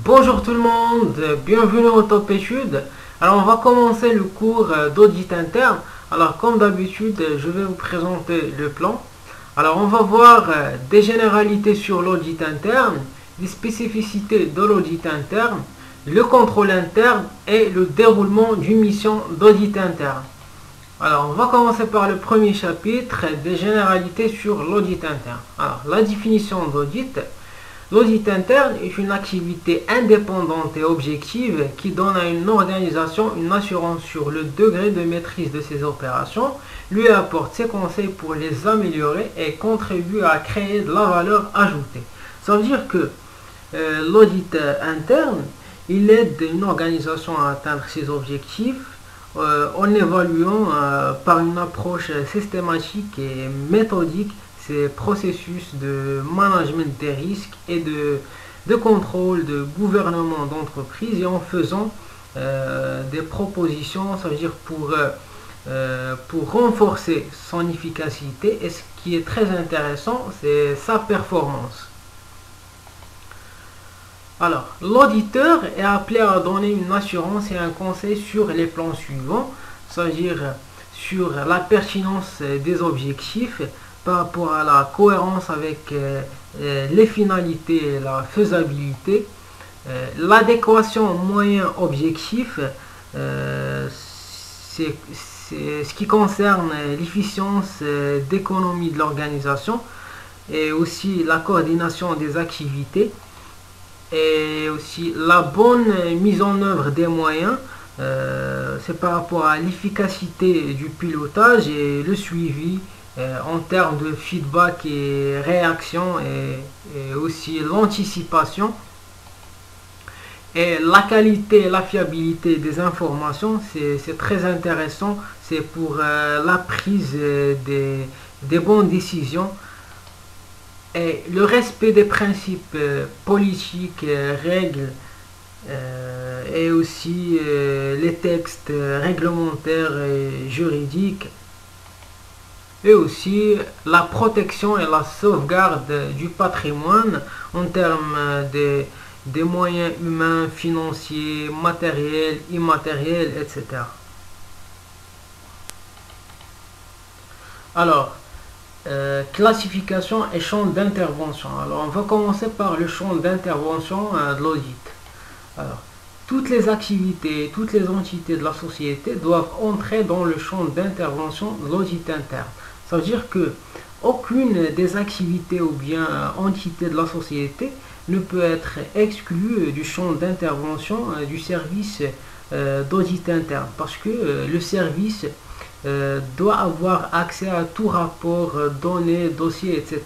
Bonjour tout le monde, bienvenue au Top Études. Alors on va commencer le cours d'audit interne. Alors comme d'habitude, je vais vous présenter le plan. Alors on va voir des généralités sur l'audit interne, les spécificités de l'audit interne, le contrôle interne et le déroulement d'une mission d'audit interne. Alors on va commencer par le premier chapitre, des généralités sur l'audit interne. Alors la définition d'audit. L'audit interne est une activité indépendante et objective qui donne à une organisation une assurance sur le degré de maîtrise de ses opérations, lui apporte ses conseils pour les améliorer et contribue à créer de la valeur ajoutée. Ça veut dire que l'audit interne, il aide une organisation à atteindre ses objectifs en évaluant par une approche systématique et méthodique ces processus de management des risques et de contrôle de gouvernement d'entreprise et en faisant des propositions, ça veut dire pour renforcer son efficacité, et ce qui est très intéressant, c'est sa performance. Alors, l'auditeur est appelé à donner une assurance et un conseil sur les plans suivants, c'est-à-dire sur la pertinence des objectifs, par rapport à la cohérence avec les finalités et la faisabilité, l'adéquation moyen-objectif, c'est ce qui concerne l'efficience d'économie de l'organisation, et aussi la coordination des activités, et aussi la bonne mise en œuvre des moyens, c'est par rapport à l'efficacité du pilotage et le suivi en termes de feedback et réaction, et aussi l'anticipation, et la qualité et la fiabilité des informations, c'est très intéressant, c'est pour la prise des bonnes décisions, et le respect des principes politiques, règles, et aussi les textes réglementaires et juridiques, et aussi la protection et la sauvegarde du patrimoine en termes des moyens humains, financiers, matériels, immatériels, etc. Alors, classification et champ d'intervention. Alors, on va commencer par le champ d'intervention de l'audit. Alors, toutes les activités, toutes les entités de la société doivent entrer dans le champ d'intervention de l'audit interne. Ça veut dire que aucune des activités ou bien entités de la société ne peut être exclue du champ d'intervention du service d'audit interne, parce que le service doit avoir accès à tout rapport, données, dossiers, etc.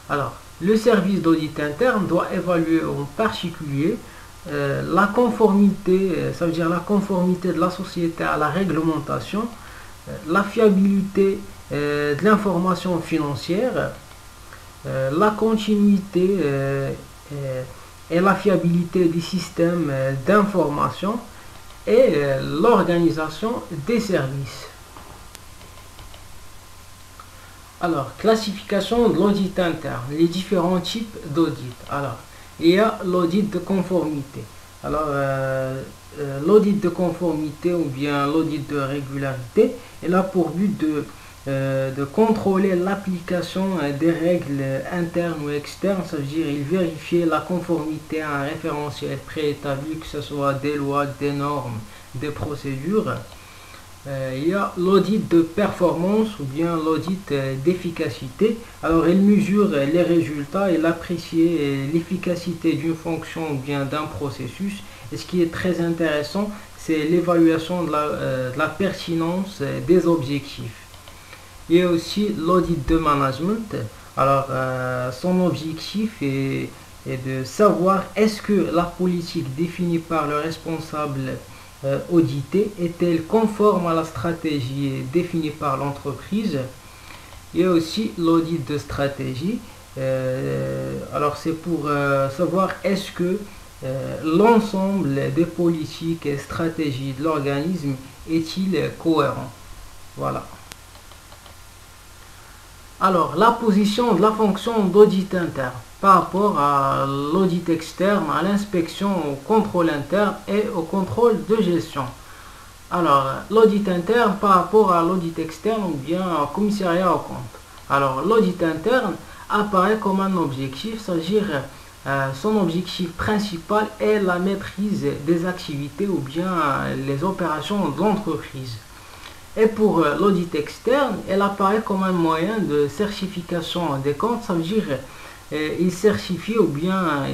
Alors, le service d'audit interne doit évaluer en particulier la conformité, ça veut dire la conformité de la société à la réglementation, la fiabilité de l'information financière, la continuité et la fiabilité des systèmes d'information, et l'organisation des services. Alors, classification de l'audit interne, les différents types d'audit. Alors, il y a l'audit de conformité. Alors, l'audit de conformité ou bien l'audit de régularité, il a pour but de contrôler l'application des règles internes ou externes, ça veut dire il vérifier la conformité à un référentiel préétabli, que ce soit des lois, des normes, des procédures. Il y a l'audit de performance ou bien l'audit d'efficacité. Alors il mesure les résultats et l'apprécie l'efficacité d'une fonction ou bien d'un processus. Et ce qui est très intéressant, c'est l'évaluation de la pertinence des objectifs. Il y a aussi l'audit de management. Alors son objectif est de savoir est-ce que la politique définie par le responsable audité est-elle conforme à la stratégie définie par l'entreprise. Il y a aussi l'audit de stratégie. Alors c'est pour savoir est-ce que l'ensemble des politiques et stratégies de l'organisme est-il cohérent. Voilà. Alors, la position de la fonction d'audit interne par rapport à l'audit externe, à l'inspection, au contrôle interne et au contrôle de gestion. Alors, l'audit interne par rapport à l'audit externe ou bien au commissariat aux comptes. Alors, l'audit interne apparaît comme un objectif, c'est-à-dire son objectif principal est la maîtrise des activités ou bien les opérations de l'entreprise. Et pour l'audit externe, elle apparaît comme un moyen de certification des comptes, ça veut dire il certifie ou bien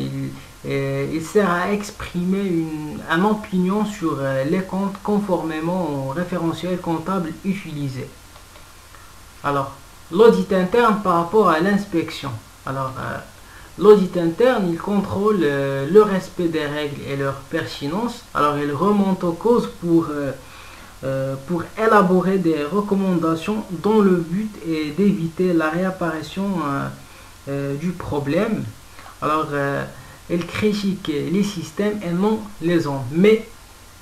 il sert à exprimer une opinion sur les comptes conformément au référentiel comptable utilisé. Alors, l'audit interne par rapport à l'inspection. Alors, l'audit interne, il contrôle le respect des règles et leur pertinence. Alors, il remonte aux causes pour élaborer des recommandations dont le but est d'éviter la réapparition du problème. Alors, elle critique les systèmes et non les hommes, mais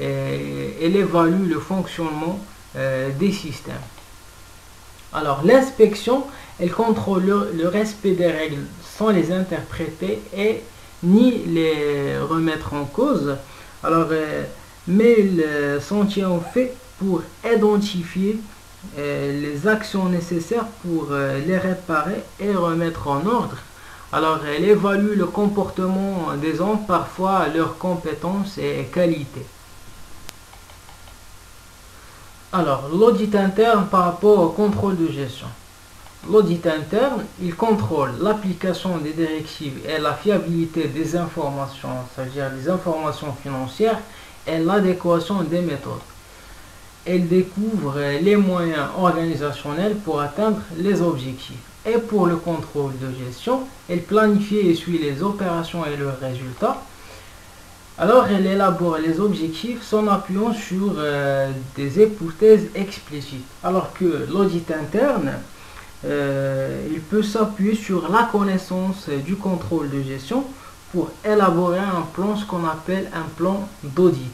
elle évalue le fonctionnement des systèmes. Alors, l'inspection, elle contrôle le respect des règles sans les interpréter et ni les remettre en cause. Alors, mais elle s'en tient au fait pour identifier les actions nécessaires pour les réparer et remettre en ordre. Alors, elle évalue le comportement des hommes, parfois leurs compétences et qualités. Alors, l'audit interne par rapport au contrôle de gestion. L'audit interne, il contrôle l'application des directives et la fiabilité des informations, c'est-à-dire les informations financières et l'adéquation des méthodes. Elle découvre les moyens organisationnels pour atteindre les objectifs. Et pour le contrôle de gestion, elle planifie et suit les opérations et leurs résultats. Alors, elle élabore les objectifs en appuyant sur des hypothèses explicites. Alors que l'audit interne, il peut s'appuyer sur la connaissance du contrôle de gestion pour élaborer un plan, ce qu'on appelle un plan d'audit.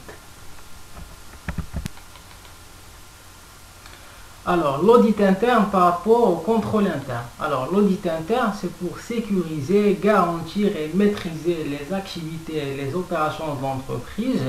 Alors, l'audit interne par rapport au contrôle interne. Alors, l'audit interne, c'est pour sécuriser, garantir et maîtriser les activités et les opérations de l'entreprise.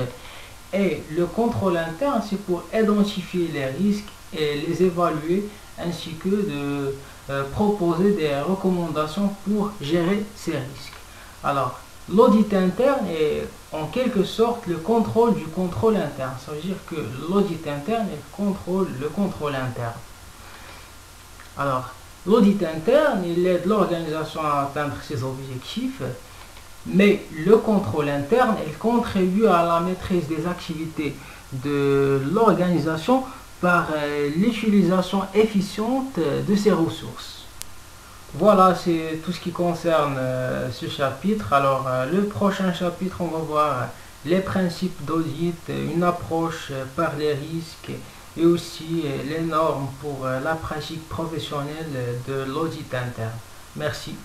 Et le contrôle interne, c'est pour identifier les risques et les évaluer, ainsi que de proposer des recommandations pour gérer ces risques. Alors, l'audit interne est en quelque sorte le contrôle du contrôle interne. Ça veut dire que l'audit interne contrôle le contrôle interne. Alors, l'audit interne, il aide l'organisation à atteindre ses objectifs, mais le contrôle interne, il contribue à la maîtrise des activités de l'organisation par l'utilisation efficiente de ses ressources. Voilà, c'est tout ce qui concerne ce chapitre. Alors, le prochain chapitre, on va voir les principes d'audit, une approche par les risques et aussi les normes pour la pratique professionnelle de l'audit interne. Merci.